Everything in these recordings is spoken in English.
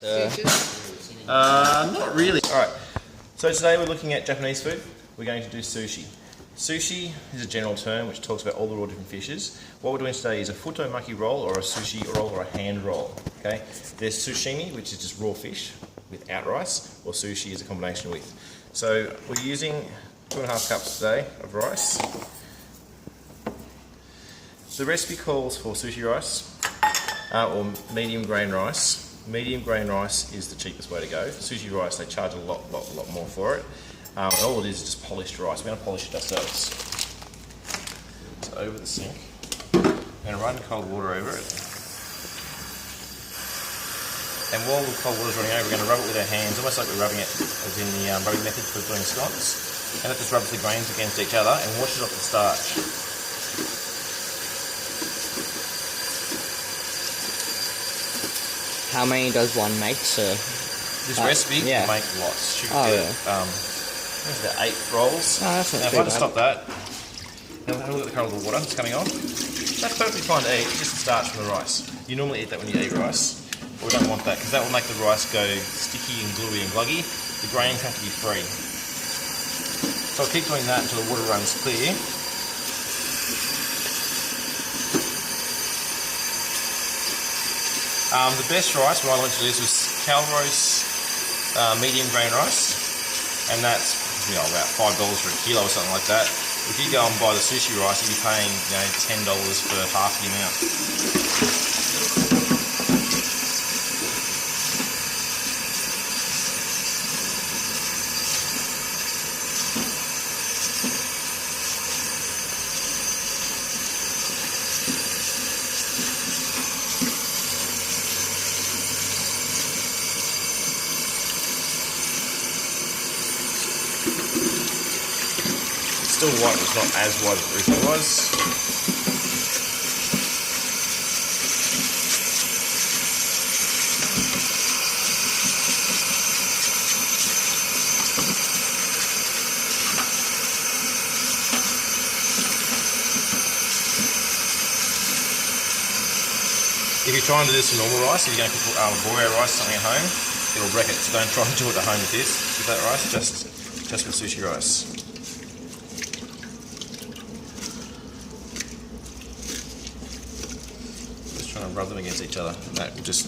Not really. Alright, so today we're looking at Japanese food. We're going to do sushi. Sushi is a general term which talks about all the raw different fishes. What we're doing today is a futomaki roll or a sushi roll or a hand roll. Okay, there's sushimi, which is just raw fish without rice, or sushi is a combination with. So we're using 2.5 cups today of rice. The recipe calls for sushi rice or medium grain rice. Medium grain rice is the cheapest way to go. Sushi rice, they charge a lot more for it. And all it is just polished rice. We're going to polish it ourselves. So over the sink. I'm going to run cold water over it. And while the cold water's running over, we're going to rub it with our hands, almost like we're rubbing it as in the rubbing method for doing scones. And it just rubs the grains against each other and washes off the starch. How many does one make, sir? This recipe will make lots. Should get, what is that, 8 rolls? Oh, that's not now, too if I just stop that, now have a look at the colour of the water that's coming on. That's perfectly fine to eat, it's just the starch from the rice. You normally eat that when you eat rice, but we don't want that because that will make the rice go sticky and gluey and gluggy. The grains have to be free. So I'll keep doing that until the water runs clear. The best rice, what I like to do, was Calrose medium grain rice, and that's about $5 for a kilo or something like that. If you go and buy the sushi rice, you'll be paying $10 for half the amount. Still white, it's not as white as it originally was. If you're trying to do this for normal rice, if you're going to cook boya rice or something at home, it'll wreck it, so don't try and do it at home with this, with that rice, just with sushi rice. And rub them against each other, and that will just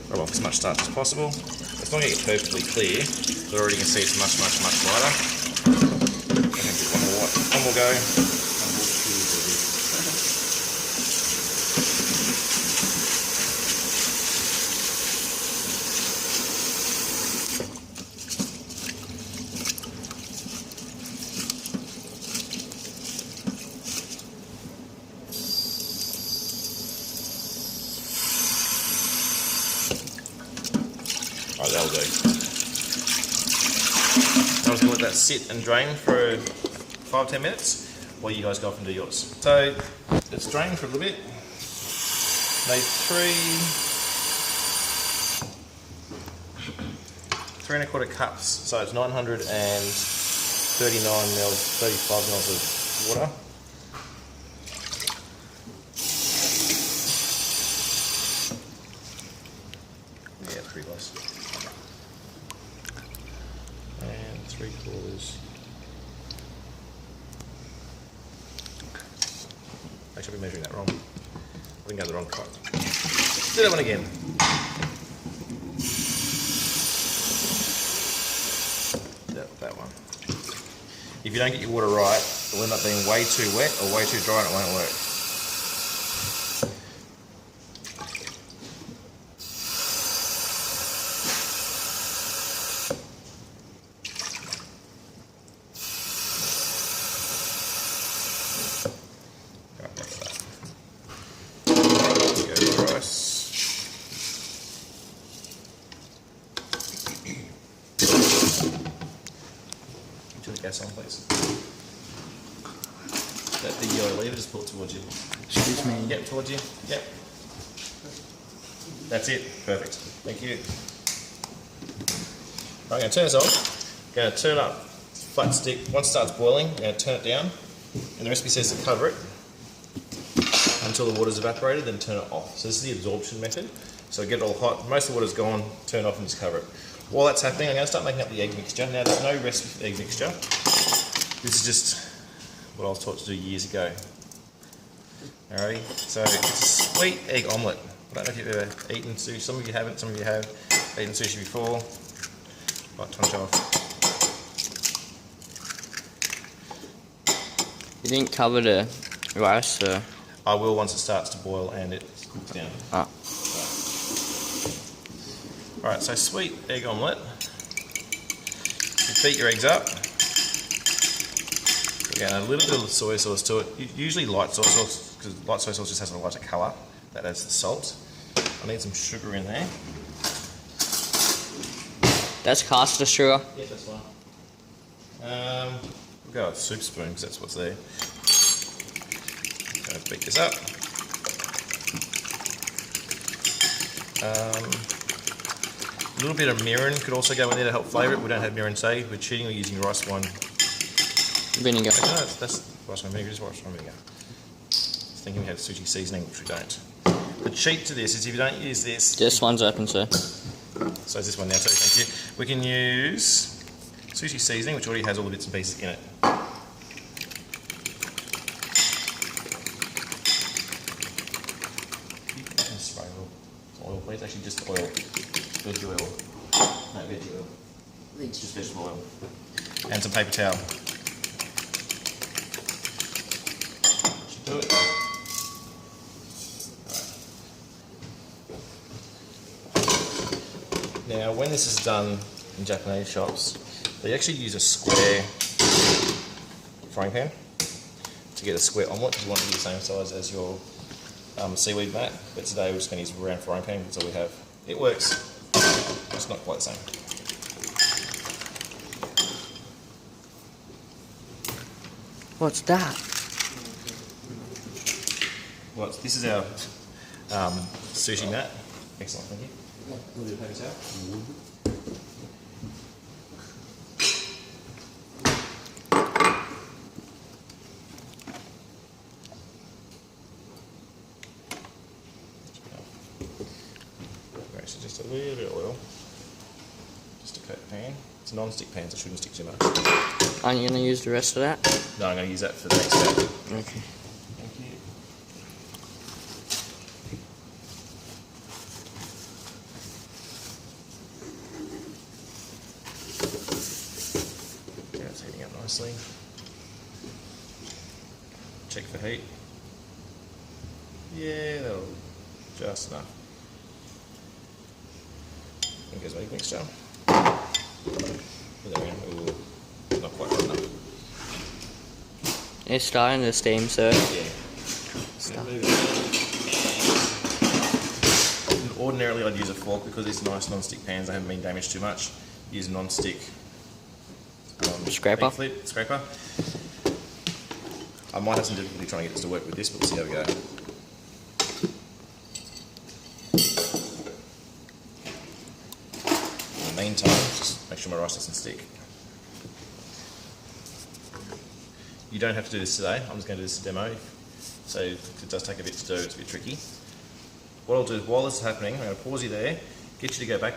rub off as much starch as possible. It's not going to get perfectly clear, but already you can see it's much lighter. I'm going to give one more go. Oh, that'll do. I was going to let that sit and drain for 5-10 minutes while you guys go off and do yours. So it's drained for a little bit. Made 3.25 cups, so it's 939 mils, 35 mils of water. Yeah, pretty close. And 3/4. Actually, I've been measuring that wrong. I think I got the wrong pot. Do that one again. That one. If you don't get your water right, it'll end up being way too wet or way too dry and it won't work. Turn the gas on, please. That big yellow lever, just pull it towards you. Excuse me. Yep, towards you. Yep. That's it. Perfect. Thank you. Right, I'm going to turn this on. I'm going to turn up flat stick. Once it starts boiling, I'm going to turn it down. And the recipe says to cover it until the water's evaporated, then turn it off. So this is the absorption method. So get it all hot. Most of the water's gone. Turn off and just cover it. While that's happening, I'm going to start making up the egg mixture. Now, there's no recipe for the egg mixture. This is just what I was taught to do years ago. Alrighty, so it's a sweet egg omelette. I don't know if you've ever eaten sushi. Some of you haven't, some of you have eaten sushi before. Right, time to show off. You didn't cover the rice, so... I will once it starts to boil and it cooks down. Ah. Alright, so sweet egg omelette. You beat your eggs up. Again, a little bit of soy sauce to it. Usually light soy sauce, because light soy sauce just has a lighter colour. That adds the salt. I need some sugar in there. That's caster sugar. Yeah, that's fine. We'll go with a soup spoon because that's what's there. Going to beat this up. A little bit of mirin could also go in there to help flavour it. We don't have mirin today. We're cheating. We're using rice wine Vinegar. no, that's rice wine vinegar. Just rice wine vinegar. I was thinking we had sushi seasoning, which we don't. The cheat to this is if you don't use this. This one's open, sir. So is this one now too, thank you. We can use sushi seasoning, which already has all the bits and pieces in it. You can spray oil, please. Actually, just oil. Veggie oil. No, veggie oil. Just vegetable oil. And some paper towel. Should do it. Now, when this is done in Japanese shops, they actually use a square frying pan to get a square omelette because you want it to be the same size as your seaweed mat. But today we're just going to use a round frying pan, that's all we have. It works, it's not quite the same. What's that? Well, this is our sushi mat. Excellent, thank you. A little bit of paper towel. Right, so just a little bit of oil, just to coat the pan. It's a non-stick pan, so it shouldn't stick too much. Aren't you going to use the rest of that? No, I'm going to use that for the next step. Okay. Thank you. Yeah, it's heating up nicely. Check for heat. Yeah, that'll just enough. And goes my egg mixture. There we go. Ooh, not quite hot enough. It's starting to steam, sir. Yeah. Ordinarily I'd use a fork because these nice non-stick pans, they haven't been damaged too much. Use a non-stick Scraper? egg flip, scraper. I might have some difficulty trying to get this to work with this, but we'll see how we go. In the meantime, just make sure my rice doesn't stick. You don't have to do this today, I'm just going to do this demo. So it does take a bit to do, it's a bit tricky. What I'll do is while this is happening, I'm going to pause you there, get you to go back.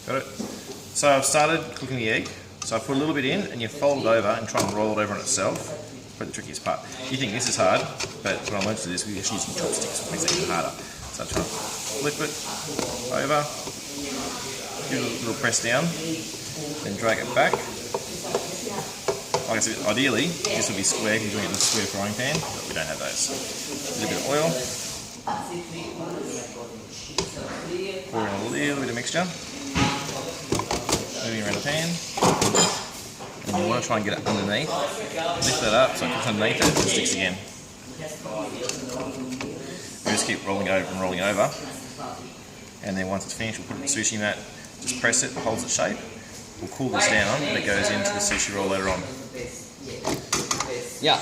Got it? So I've started cooking the egg. So I put a little bit in and you fold it over and try and roll it over on itself. Probably the trickiest part. You think this is hard, but when I learned to do this, we actually use chopsticks, which makes it even harder. So I try to flip it over, give it a little press down, then drag it back. Like I said, ideally, this would be square because you're doing it in a square frying pan, but we don't have those. A little bit of oil. Pour in a little bit of mixture. Moving around the pan. And you want to try and get it underneath. Lift that up so it comes underneath it and it sticks again. We just keep rolling over and rolling over. And then once it's finished, we'll put it in the sushi mat. Just press it, it holds its shape. We'll cool this down and it goes into the sushi roll later on. Yeah.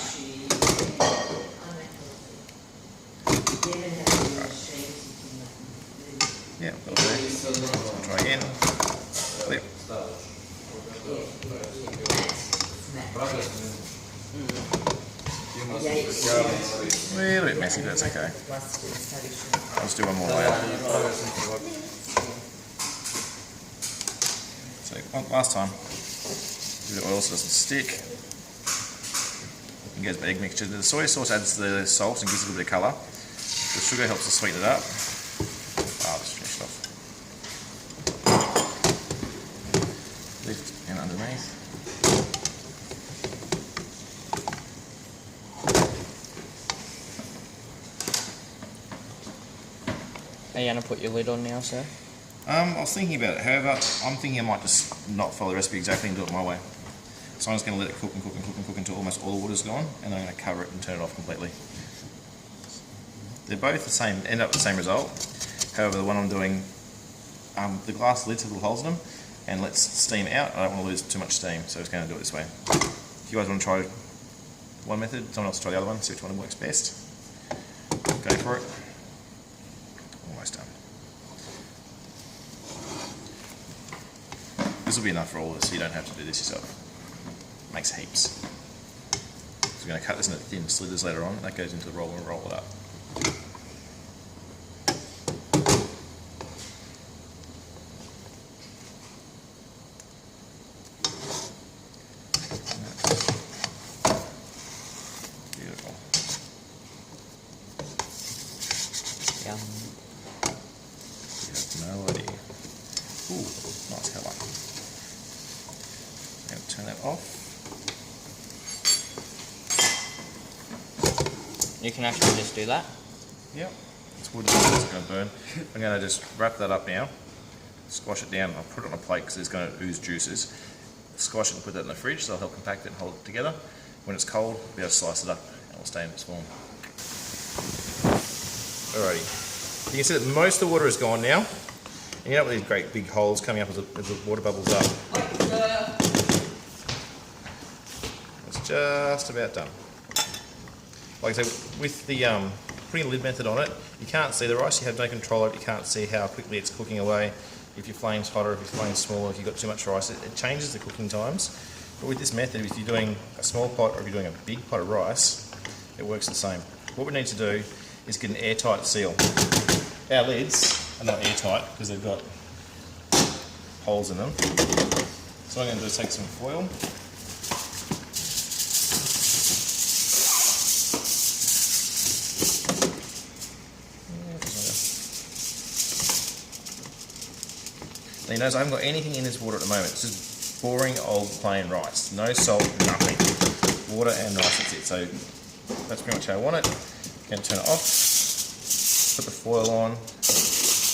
Yeah, that'll do. So try again. Flip. A little bit messy, but that's okay. I'll just do one more layer. So, last time, do the oil so it doesn't stick. And get a egg mixture. The soy sauce adds the salt and gives it a little bit of colour. The sugar helps to sweeten it up. I'll just finish it off. Lift and underneath. Are you going to put your lid on now, sir? I was thinking about it, however, I'm thinking I might just not follow the recipe exactly and do it my way. So I'm just going to let it cook and cook and cook and cook until almost all the water's gone, and then I'm going to cover it and turn it off completely. They're both the same, end up with the same result. However, the one I'm doing, the glass lids have little holes in them, and lets steam out. I don't want to lose too much steam, so I'm just going to do it this way. If you guys want to try one method, someone else try the other one, see which one works best. Go for it. Almost done. This will be enough for all of us, so you don't have to do this yourself. Makes heaps. So we're going to cut this into thin slivers later on. That goes into the roller and roll it up. Beautiful. Yum. You have no idea. Ooh, nice colour. Going to turn that off. You can actually just do that. Yep. It's wood, it's going to burn. I'm going to just wrap that up now. Squash it down. I'll put it on a plate because it's going to ooze juices. Squash it and put that in the fridge, so it'll help compact it and hold it together. When it's cold, we'll be able to slice it up and it'll stay in its form. Alrighty. You can see that most of the water is gone now. And you end up with these great big holes coming up as the water bubbles up. It's just about done. Like I said, with the putting a lid method on it, you can't see the rice, you have no control over it, you can't see how quickly it's cooking away, if your flame's hotter, if your flame's smaller, if you've got too much rice, it changes the cooking times. But with this method, if you're doing a small pot or if you're doing a big pot of rice, it works the same. What we need to do is get an airtight seal. Our lids are not airtight because they've got holes in them. So what I'm going to do is take some foil. Now you notice I haven't got anything in this water at the moment. It's just boring old plain rice. No salt, nothing. Water and rice, that's it. So that's pretty much how I want it. I'm going to turn it off, put the foil on,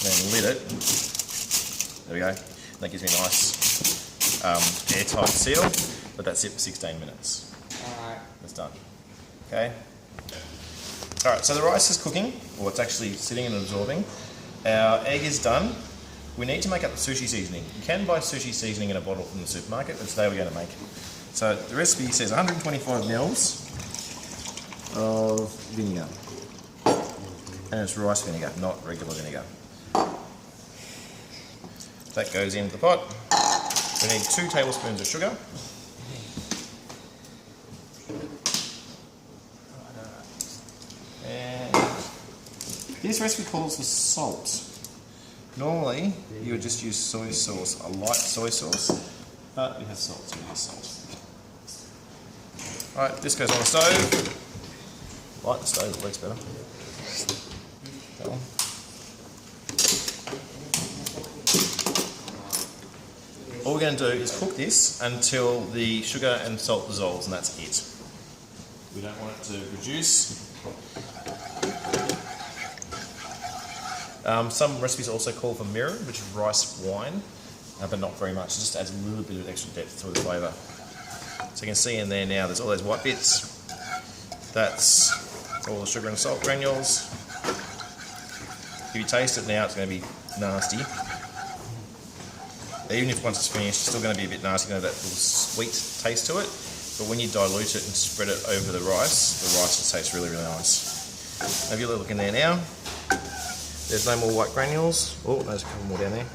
then lid it. There we go. That gives me a nice airtight seal, but that's it for 16 minutes. Alright. That's done. Okay. Alright, so the rice is cooking, or it's actually sitting and absorbing. Our egg is done. We need to make up the sushi seasoning. You can buy sushi seasoning in a bottle from the supermarket, but today we're going to make it. So the recipe says 125 mils of vinegar. And it's rice vinegar, not regular vinegar. That goes into the pot. We need 2 tablespoons of sugar. And this recipe calls for salt. Normally, you would just use soy sauce, a light soy sauce, but it has salt, so we use salt. Alright, this goes on the stove. Light the stove, it works better. That one. All we're going to do is cook this until the sugar and salt dissolves, and that's it. We don't want it to reduce. Some recipes also call for mirror, which is rice wine, but not very much. It just adds a little bit of extra depth to the flavour. So you can see in there now there's all those white bits. That's all the sugar and salt granules. If you taste it now, it's going to be nasty. Even if once it's finished, it's still going to be a bit nasty, that little sweet taste to it. But when you dilute it and spread it over the rice just tastes really, really nice. Have you look in there now. There's no more white granules. Oh, there's a couple more down there.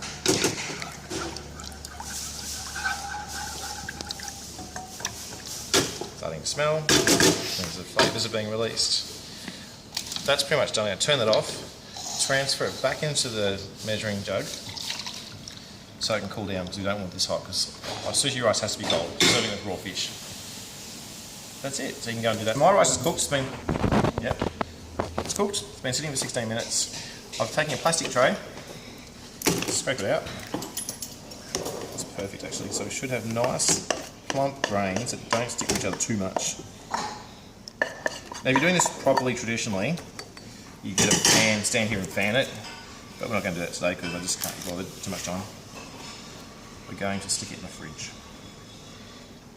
Starting to smell. Means the flavours are being released. That's pretty much done. I'm going to turn that off, transfer it back into the measuring jug so it can cool down because we don't want this hot because sushi rice has to be cold, serving with raw fish. That's it, so you can go and do that. My rice is cooked, it's cooked, it's been sitting for 16 minutes. I've taken a plastic tray, scrape it out. It's perfect actually, so we should have nice plump grains that don't stick to each other too much. Now if you're doing this properly traditionally, you get a pan, stand here and fan it, but we're not going to do that today because I just can't be bothered, too much time. We're going to stick it in the fridge.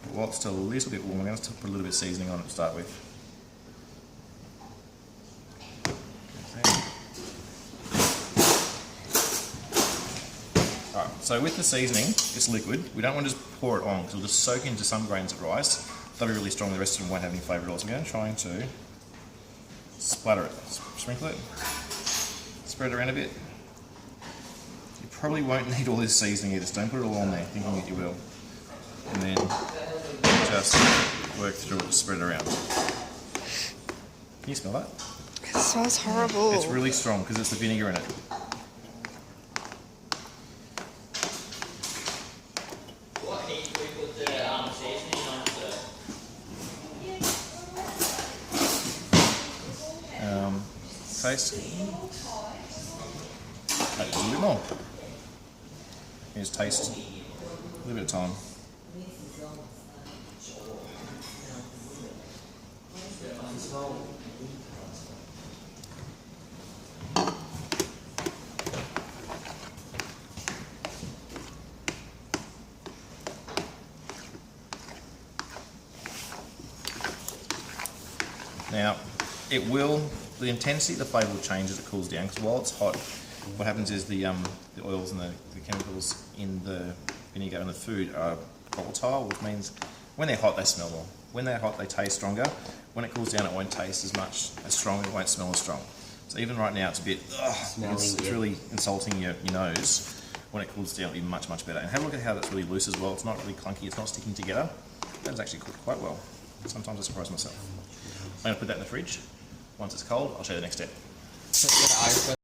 But while it's still a little bit warm, I'm going to put a little bit of seasoning on it to start with. Alright, so with the seasoning, it's liquid. We don't want to just pour it on because it'll just soak into some grains of rice. They'll be really strong, the rest of them won't have any flavour at all. So I'm going to try to splatter it, sprinkle it, spread it around a bit. You probably won't need all this seasoning either, so don't put it all on there thinking that you will. And then just work through it, spread it around. Can you smell that? It smells horrible. It's really strong because it's the vinegar in it. Taste. Maybe a little bit more. Here's taste. A little bit of time. Now, it will. The intensity of the flavour will change as it cools down because while it's hot, what happens is the oils and the chemicals in the vinegar and the food are volatile, which means when they're hot they smell more. When they're hot they taste stronger. When it cools down it won't taste as much as strong, it won't smell as strong. So even right now it's a bit, it's really insulting your nose. When it cools down it'll be much, much better. And have a look at how that's really loose as well. It's not really clunky, it's not sticking together. That's actually cooked quite well. Sometimes I surprise myself. I'm going to put that in the fridge. Once it's cold, I'll show you the next step. So,